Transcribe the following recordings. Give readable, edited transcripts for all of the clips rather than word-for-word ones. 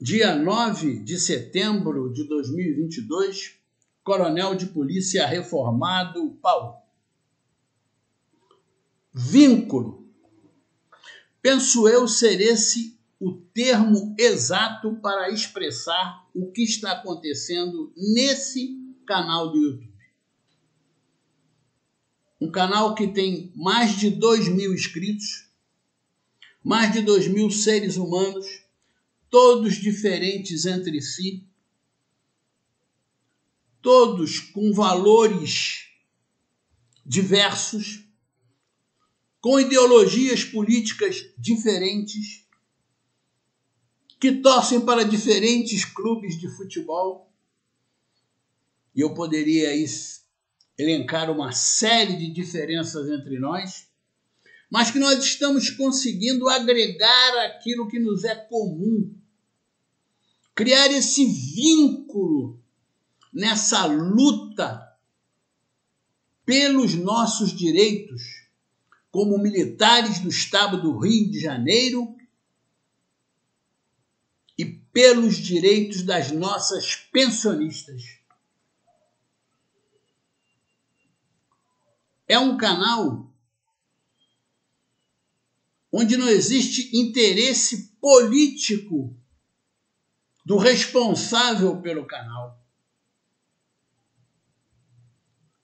Dia 9 de setembro de 2022, Coronel de Polícia reformado Paulo. Vínculo. Penso eu ser esse o termo exato para expressar o que está acontecendo nesse canal do YouTube. Um canal que tem mais de 2.000 inscritos, mais de 2.000 seres humanos, todos diferentes entre si, todos com valores diversos, com ideologias políticas diferentes, que torcem para diferentes clubes de futebol. E eu poderia elencar uma série de diferenças entre nós, mas que nós estamos conseguindo agregar aquilo que nos é comum, criar esse vínculo nessa luta pelos nossos direitos, como militares do Estado do Rio de Janeiro e pelos direitos das nossas pensionistas. É um canal onde não existe interesse político do responsável pelo canal.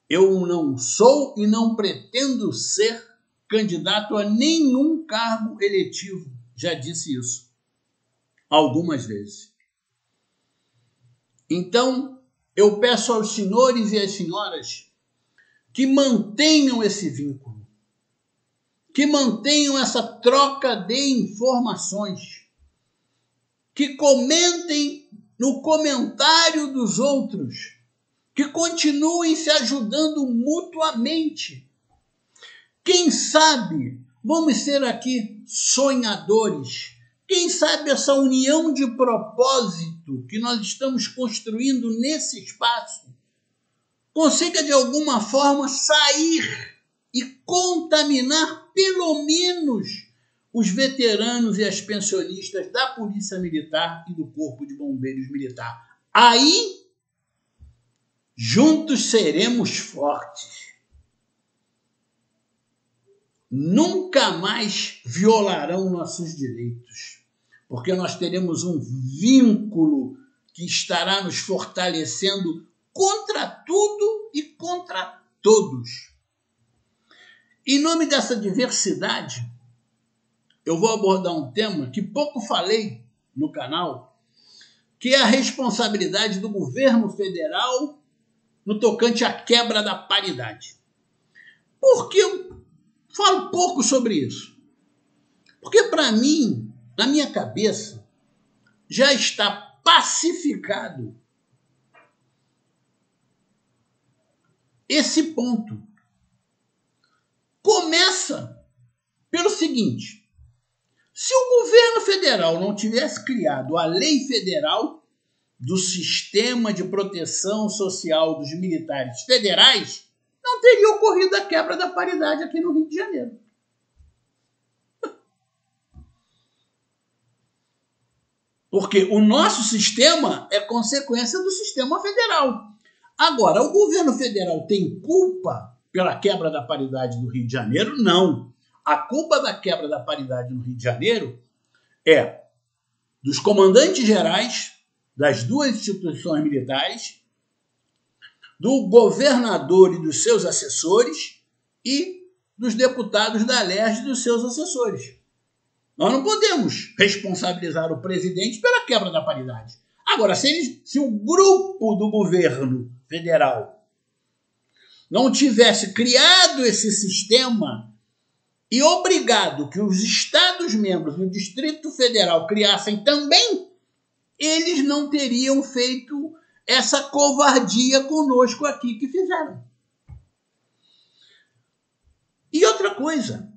Eu não sou e não pretendo ser candidato a nenhum cargo eletivo. Já disse isso algumas vezes. Então, eu peço aos senhores e às senhoras que mantenham esse vínculo, que mantenham essa troca de informações, que comentem no comentário dos outros, que continuem se ajudando mutuamente. Quem sabe vamos ser aqui sonhadores. Quem sabe essa união de propósito que nós estamos construindo nesse espaço consiga de alguma forma sair e contaminar pelo menos os veteranos e as pensionistas da Polícia Militar e do Corpo de Bombeiros Militar. Aí, juntos seremos fortes. Nunca mais violarão nossos direitos, porque nós teremos um vínculo que estará nos fortalecendo contra tudo e contra todos. Em nome dessa diversidade, eu vou abordar um tema que pouco falei no canal, que é a responsabilidade do governo federal no tocante à quebra da paridade. Por que eu falo pouco sobre isso? Porque, para mim, na minha cabeça, já está pacificado esse ponto. Começa pelo seguinte: se o governo federal não tivesse criado a Lei Federal do Sistema de Proteção Social dos Militares Federais, não teria ocorrido a quebra da paridade aqui no Rio de Janeiro. Porque o nosso sistema é consequência do sistema federal. Agora, o governo federal tem culpa pela quebra da paridade do Rio de Janeiro? Não. A culpa da quebra da paridade no Rio de Janeiro é dos comandantes gerais das duas instituições militares, do governador e dos seus assessores e dos deputados da LERJ e dos seus assessores. Nós não podemos responsabilizar o presidente pela quebra da paridade. Agora, se o grupo do governo federal não tivesse criado esse sistema e obrigado que os Estados-membros do Distrito Federal criassem também, eles não teriam feito essa covardia conosco aqui que fizeram. E outra coisa,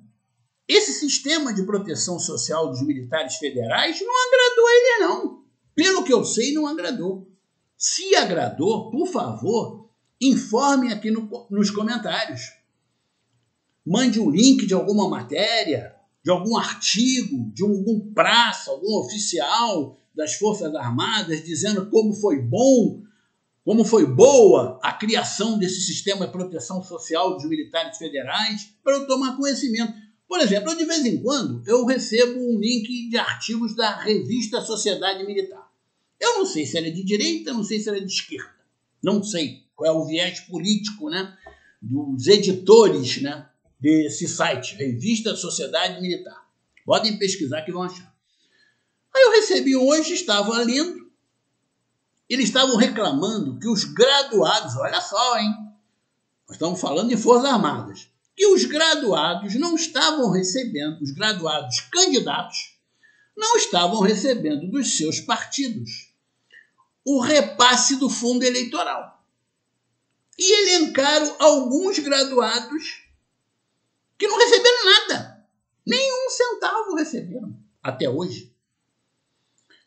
esse sistema de proteção social dos militares federais não agradou a ele, não. Pelo que eu sei, não agradou. Se agradou, por favor, informem aqui nos comentários. Mande um link de alguma matéria, de algum artigo, de algum praça, algum oficial das Forças Armadas, dizendo como foi bom, como foi boa a criação desse sistema de proteção social dos militares federais, para eu tomar conhecimento. Por exemplo, de vez em quando, eu recebo um link de artigos da revista Sociedade Militar. Eu não sei se ela é de direita, não sei se ela é de esquerda. Não sei qual é o viés político, né, dos editores, né, desse site, Revista Sociedade Militar. Podem pesquisar que vão achar. Aí eu recebi hoje, estava lendo, eles estavam reclamando que os graduados, olha só, hein? Nós estamos falando de Forças Armadas, que os graduados não estavam recebendo, os graduados candidatos, não estavam recebendo dos seus partidos o repasse do fundo eleitoral. E elencaram alguns graduados que não receberam nada. Nem um centavo receberam até hoje.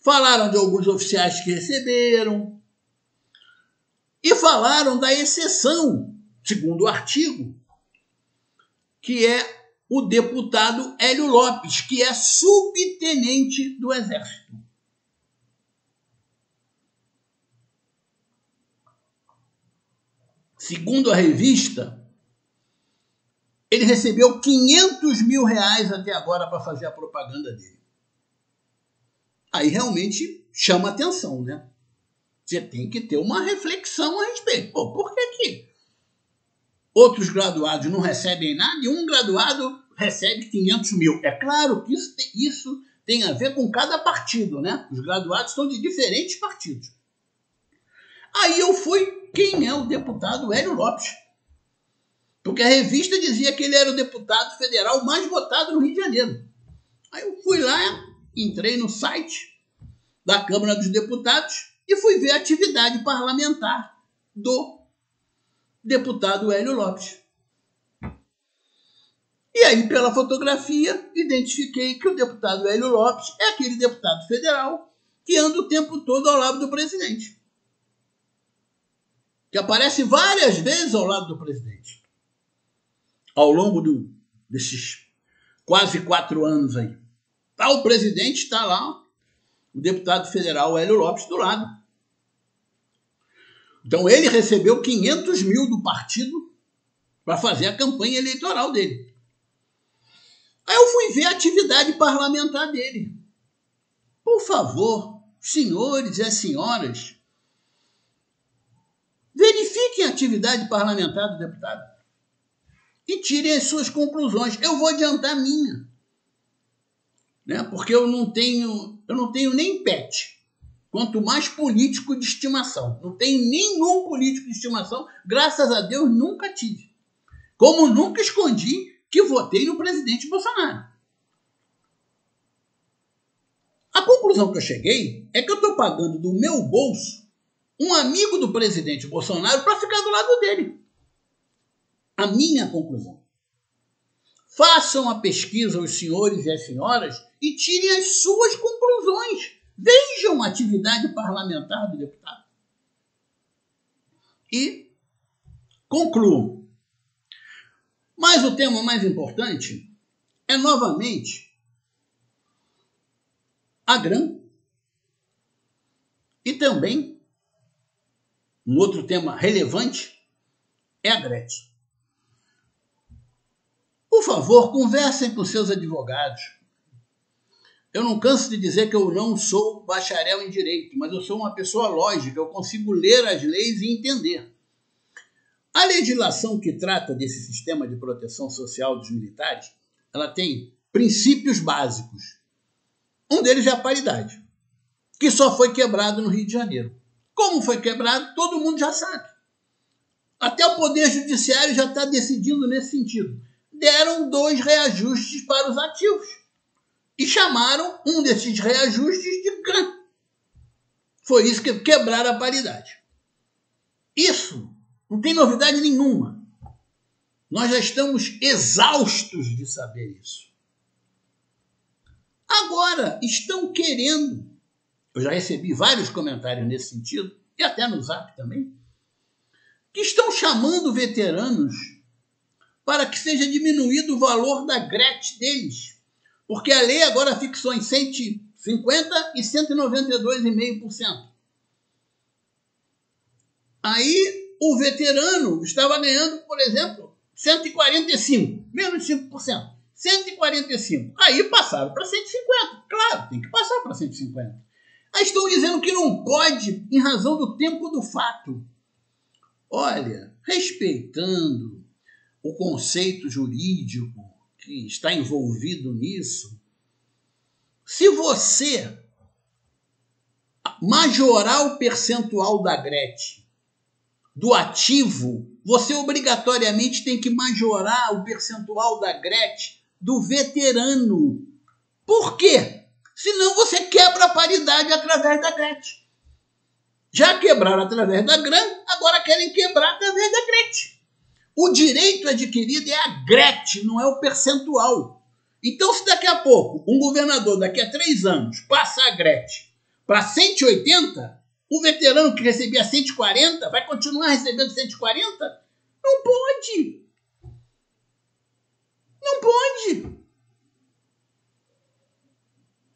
Falaram de alguns oficiais que receberam e falaram da exceção, segundo o artigo, que é o deputado Hélio Lopes, que é subtenente do Exército. Segundo a revista, ele recebeu R$500 mil até agora para fazer a propaganda dele. Aí realmente chama atenção, né? Você tem que ter uma reflexão a respeito. Pô, por que outros graduados não recebem nada e um graduado recebe 500 mil? É claro que isso tem a ver com cada partido, né? Os graduados são de diferentes partidos. Aí eu fui, quem é o deputado Hélio Lopes? Porque a revista dizia que ele era o deputado federal mais votado no Rio de Janeiro. Aí eu fui lá, entrei no site da Câmara dos Deputados e fui ver a atividade parlamentar do deputado Hélio Lopes. E aí, pela fotografia, identifiquei que o deputado Hélio Lopes é aquele deputado federal que anda o tempo todo ao lado do presidente. Que aparece várias vezes ao lado do presidente. Ao longo desses quase 4 anos aí. Tá, o presidente está lá, o deputado federal Hélio Lopes do lado. Então ele recebeu 500 mil do partido para fazer a campanha eleitoral dele. Aí eu fui ver a atividade parlamentar dele. Por favor, senhores e as senhoras, verifiquem a atividade parlamentar do deputado e tirem as suas conclusões. Eu vou adiantar a minha, né? Porque eu não tenho nem pet, quanto mais político de estimação. Não tenho nenhum político de estimação, graças a Deus nunca tive. Como nunca escondi que votei no presidente Bolsonaro. A conclusão que eu cheguei é que eu estou pagando do meu bolso um amigo do presidente Bolsonaro para ficar do lado dele. A minha conclusão. Façam a pesquisa, os senhores e as senhoras, e tirem as suas conclusões. Vejam a atividade parlamentar do deputado. E concluam. Mas o tema mais importante é, novamente, a GRAM e também, um outro tema relevante, é a Gretchen. Por favor, conversem com seus advogados. Eu não canso de dizer que eu não sou bacharel em direito, mas eu sou uma pessoa lógica, eu consigo ler as leis e entender. A legislação que trata desse sistema de proteção social dos militares, ela tem princípios básicos. Um deles é a paridade, que só foi quebrado no Rio de Janeiro. Como foi quebrado, todo mundo já sabe. Até o Poder Judiciário já está decidindo nesse sentido. Deram 2 reajustes para os ativos e chamaram um desses reajustes de GRAM. Foi isso que quebraram a paridade. Isso não tem novidade nenhuma. Nós já estamos exaustos de saber isso. Agora, estão querendo, eu já recebi vários comentários nesse sentido, e até no Zap também, que estão chamando veteranos para que seja diminuído o valor da Gretchen deles. Porque a lei agora fixou em 100 50% e 192,5%. Aí o veterano estava ganhando, por exemplo, 145, menos 5%. 145. Aí passaram para 150. Claro, tem que passar para 150. Aí estão dizendo que não pode em razão do tempo do fato. Olha, respeitando o conceito jurídico que está envolvido nisso, se você majorar o percentual da GRET do ativo, você obrigatoriamente tem que majorar o percentual da GRET do veterano. Por quê? Senão você quebra a paridade através da GRET. Já quebraram através da GRAN, agora querem quebrar através da GRET. O direito adquirido é a GRET, não é o percentual. Então, se daqui a pouco, um governador, daqui a 3 anos, passa a GRET para 180, o veterano que recebia 140 vai continuar recebendo 140? Não pode. Não pode.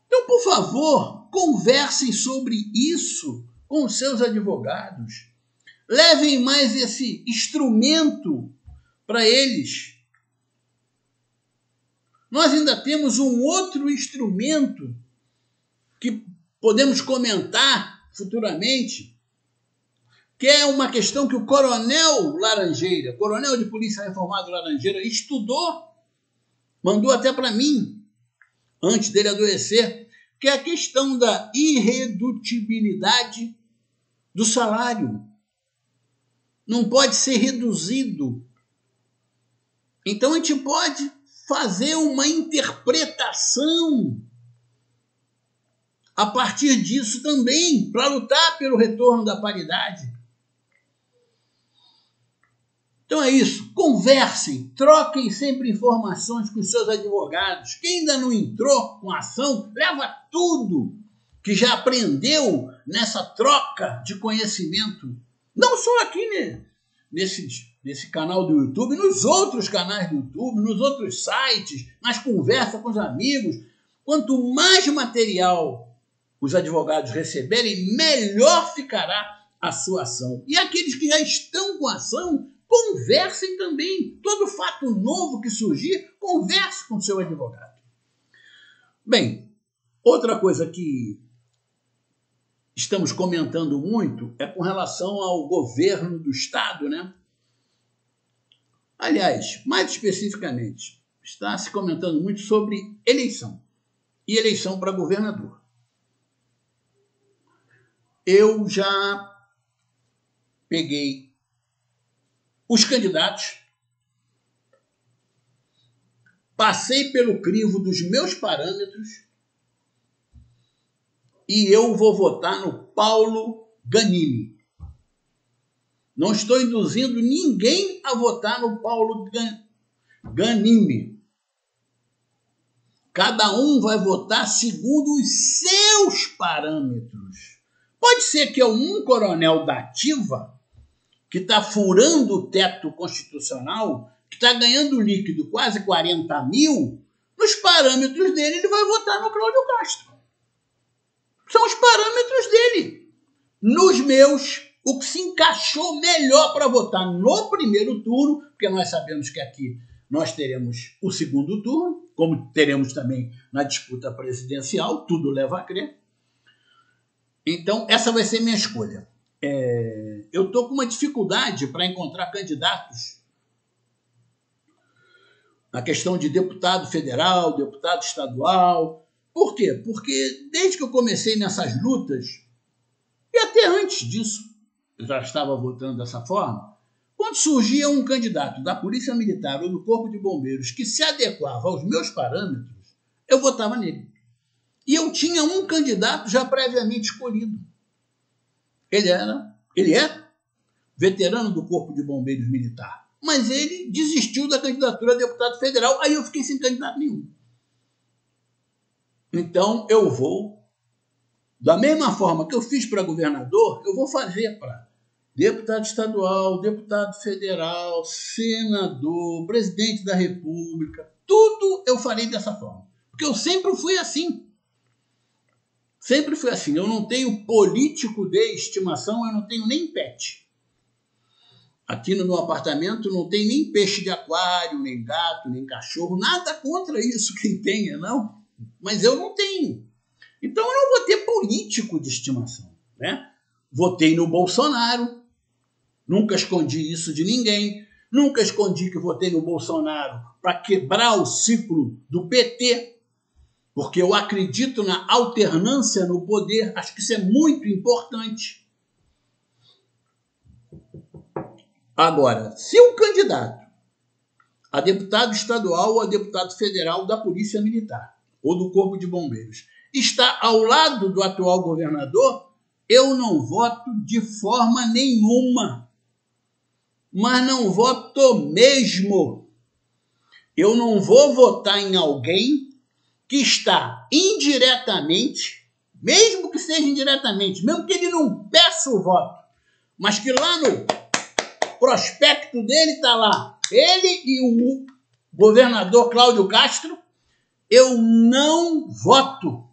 Então, por favor, conversem sobre isso com os seus advogados. Levem mais esse instrumento para eles. Nós ainda temos um outro instrumento que podemos comentar futuramente, que é uma questão que o coronel Laranjeira, coronel de polícia reformado Laranjeira, estudou, mandou até para mim, antes dele adoecer, que é a questão da irredutibilidade do salário. Não pode ser reduzido. Então a gente pode fazer uma interpretação a partir disso também, para lutar pelo retorno da paridade. Então é isso, conversem, troquem sempre informações com os seus advogados. Quem ainda não entrou com ação, leva tudo que já aprendeu nessa troca de conhecimento. Não só aqui, né? Nesse canal do YouTube, nos outros canais do YouTube, nos outros sites, nas conversas com os amigos. Quanto mais material os advogados receberem, melhor ficará a sua ação. E aqueles que já estão com ação, conversem também. Todo fato novo que surgir, converse com o seu advogado. Bem, outra coisa que estamos comentando muito é com relação ao governo do Estado, né? Aliás, mais especificamente, está se comentando muito sobre eleição e eleição para governador. Eu já peguei os candidatos, passei pelo crivo dos meus parâmetros e eu vou votar no Paulo Ganimi. Não estou induzindo ninguém a votar no Paulo Ganimi. Cada um vai votar segundo os seus parâmetros. Pode ser que um coronel da ativa, que está furando o teto constitucional, que está ganhando líquido quase 40 mil, nos parâmetros dele ele vai votar no Cláudio Castro. São os parâmetros dele. Nos meus, o que se encaixou melhor para votar no primeiro turno, porque nós sabemos que aqui nós teremos o segundo turno, como teremos também na disputa presidencial, tudo leva a crer. Então, essa vai ser minha escolha. Eu estou com uma dificuldade para encontrar candidatos na questão de deputado federal, deputado estadual. Por quê? Porque desde que eu comecei nessas lutas, e até antes disso, eu já estava votando dessa forma, quando surgia um candidato da Polícia Militar ou do Corpo de Bombeiros que se adequava aos meus parâmetros, eu votava nele. E eu tinha um candidato já previamente escolhido. Ele é veterano do Corpo de Bombeiros Militar, mas ele desistiu da candidatura a deputado federal, aí eu fiquei sem candidato nenhum. Então eu vou, da mesma forma que eu fiz para governador, eu vou fazer para deputado estadual, deputado federal, senador, presidente da República, tudo eu farei dessa forma, porque eu sempre fui assim. Sempre foi assim. Eu não tenho político de estimação, eu não tenho nem pet. Aqui no meu apartamento não tem nem peixe de aquário, nem gato, nem cachorro. Nada contra isso quem tenha, não. Mas eu não tenho. Então eu não vou ter político de estimação, né? Votei no Bolsonaro. Nunca escondi isso de ninguém. Nunca escondi que votei no Bolsonaro para quebrar o ciclo do PT, porque eu acredito na alternância no poder. Acho que isso é muito importante. Agora, se o candidato a deputado estadual ou a deputado federal da Polícia Militar ou do Corpo de Bombeiros está ao lado do atual governador, eu não voto de forma nenhuma. Mas não voto mesmo. Eu não vou votar em alguém que está indiretamente, mesmo que seja indiretamente, mesmo que ele não peça o voto, mas que lá no prospecto dele está lá, ele e o governador Cláudio Castro, eu não voto.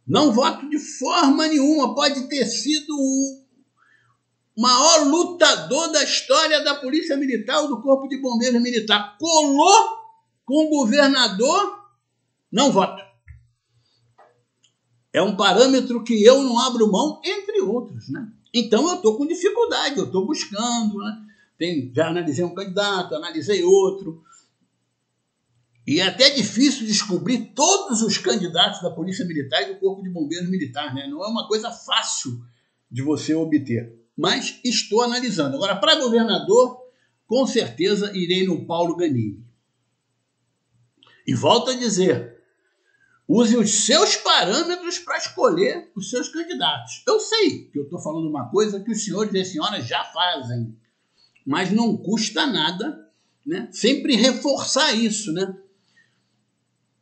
Não voto de forma nenhuma. Pode ter sido o maior lutador da história da Polícia Militar ou do Corpo de Bombeiros Militar. Colou com o governador, não voto. É um parâmetro que eu não abro mão, entre outros, né? Então eu estou com dificuldade, eu estou buscando, né? Já analisei um candidato, analisei outro. E é até difícil descobrir todos os candidatos da Polícia Militar e do Corpo de Bombeiros Militar, né? Não é uma coisa fácil de você obter. Mas estou analisando. Agora, para governador, com certeza irei no Paulo Ganimi. E volto a dizer, use os seus parâmetros para escolher os seus candidatos. Eu sei que eu estou falando uma coisa que os senhores e as senhoras já fazem, mas não custa nada, né? Sempre reforçar isso, né?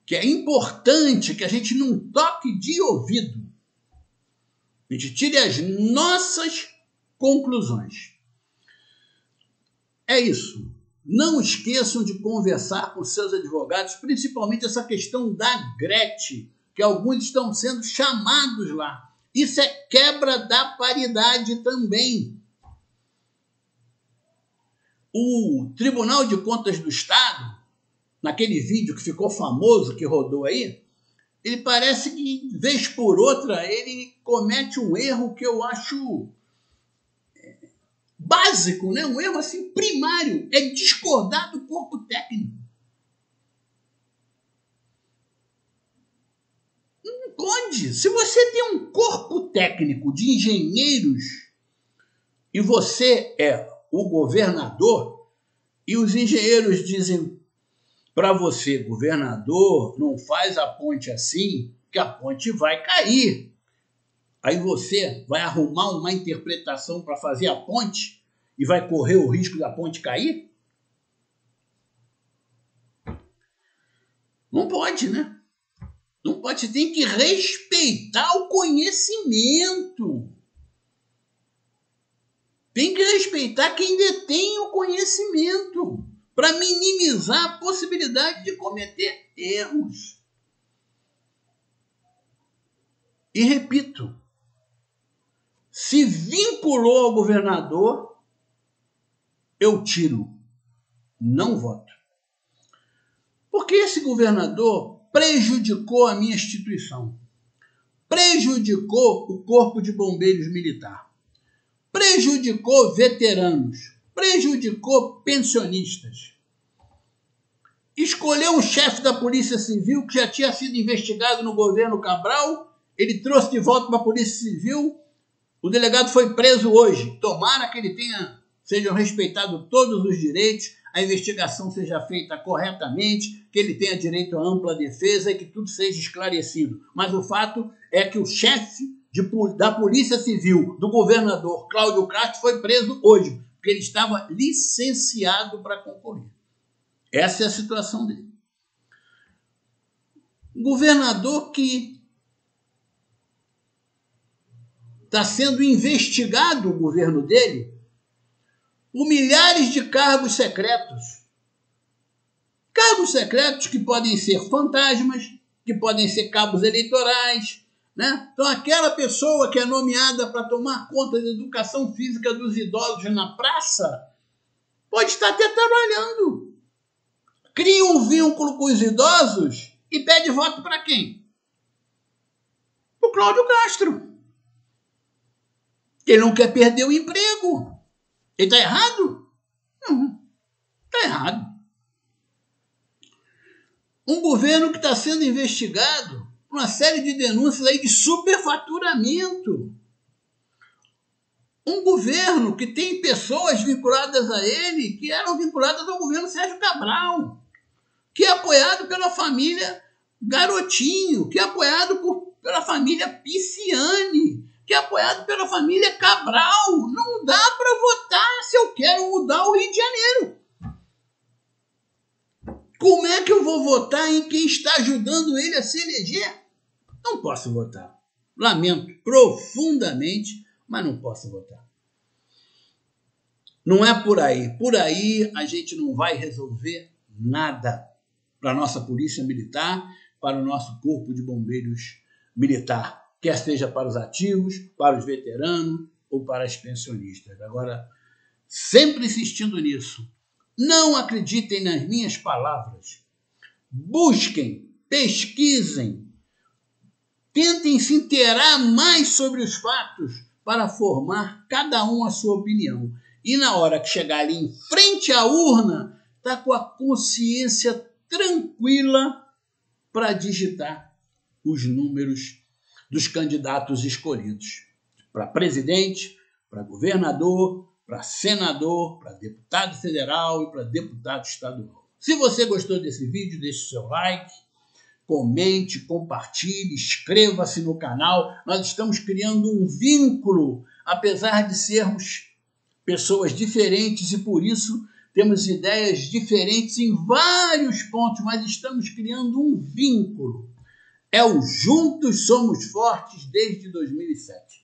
Que é importante que a gente não toque de ouvido. A gente tire as nossas conclusões. É isso. Não esqueçam de conversar com seus advogados, principalmente essa questão da GRET, que alguns estão sendo chamados lá. Isso é quebra da paridade também. O Tribunal de Contas do Estado, naquele vídeo que ficou famoso, que rodou aí, ele parece que, vez por outra, ele comete um erro que eu acho básico, né? Um erro assim primário, é discordar do corpo técnico. Não pode. Se você tem um corpo técnico de engenheiros e você é o governador e os engenheiros dizem para você, governador, não faz a ponte assim, que a ponte vai cair. Aí você vai arrumar uma interpretação para fazer a ponte e vai correr o risco da ponte cair? Não pode, né? Não pode. Você tem que respeitar o conhecimento. Tem que respeitar quem detém o conhecimento para minimizar a possibilidade de cometer erros. E repito, se vinculou ao governador, eu tiro, não voto. Porque esse governador prejudicou a minha instituição, prejudicou o Corpo de Bombeiros Militar, prejudicou veteranos, prejudicou pensionistas. Escolheu um chefe da Polícia Civil que já tinha sido investigado no governo Cabral, ele trouxe de volta para a Polícia Civil, o delegado foi preso hoje. Tomara que ele sejam respeitados todos os direitos, a investigação seja feita corretamente, que ele tenha direito à ampla defesa e que tudo seja esclarecido. Mas o fato é que o chefe da Polícia Civil do governador Cláudio Castro foi preso hoje, porque ele estava licenciado para concorrer. Essa é a situação dele. Um governador que está sendo investigado, o governo dele, por milhares de cargos secretos. Cargos secretos que podem ser fantasmas, que podem ser cabos eleitorais, né? Então, aquela pessoa que é nomeada para tomar conta da educação física dos idosos na praça pode estar até trabalhando. Cria um vínculo com os idosos e pede voto para quem? Para o Cláudio Castro. Ele não quer perder o emprego. Ele está errado? Não, está errado. Um governo que está sendo investigado por uma série de denúncias aí de superfaturamento. Um governo que tem pessoas vinculadas a ele que eram vinculadas ao governo Sérgio Cabral, que é apoiado pela família Garotinho, que é apoiado pela família Pisciani, que é apoiado pela família Cabral. Não dá para votar se eu quero mudar o Rio de Janeiro. Como é que eu vou votar em quem está ajudando ele a se eleger? Não posso votar. Lamento profundamente, mas não posso votar. Não é por aí. Por aí a gente não vai resolver nada para a nossa polícia militar, para o nosso corpo de bombeiros militar, quer seja para os ativos, para os veteranos ou para os pensionistas. Agora, sempre insistindo nisso, não acreditem nas minhas palavras. Busquem, pesquisem, tentem se inteirar mais sobre os fatos para formar cada um a sua opinião. E na hora que chegar ali em frente à urna, está com a consciência tranquila para digitar os números dos candidatos escolhidos. Para presidente, para governador, para senador, para deputado federal e para deputado estadual. Se você gostou desse vídeo, deixe seu like, comente, compartilhe, inscreva-se no canal. Nós estamos criando um vínculo, apesar de sermos pessoas diferentes e por isso temos ideias diferentes em vários pontos, mas estamos criando um vínculo. É o Juntos Somos Fortes desde 2007.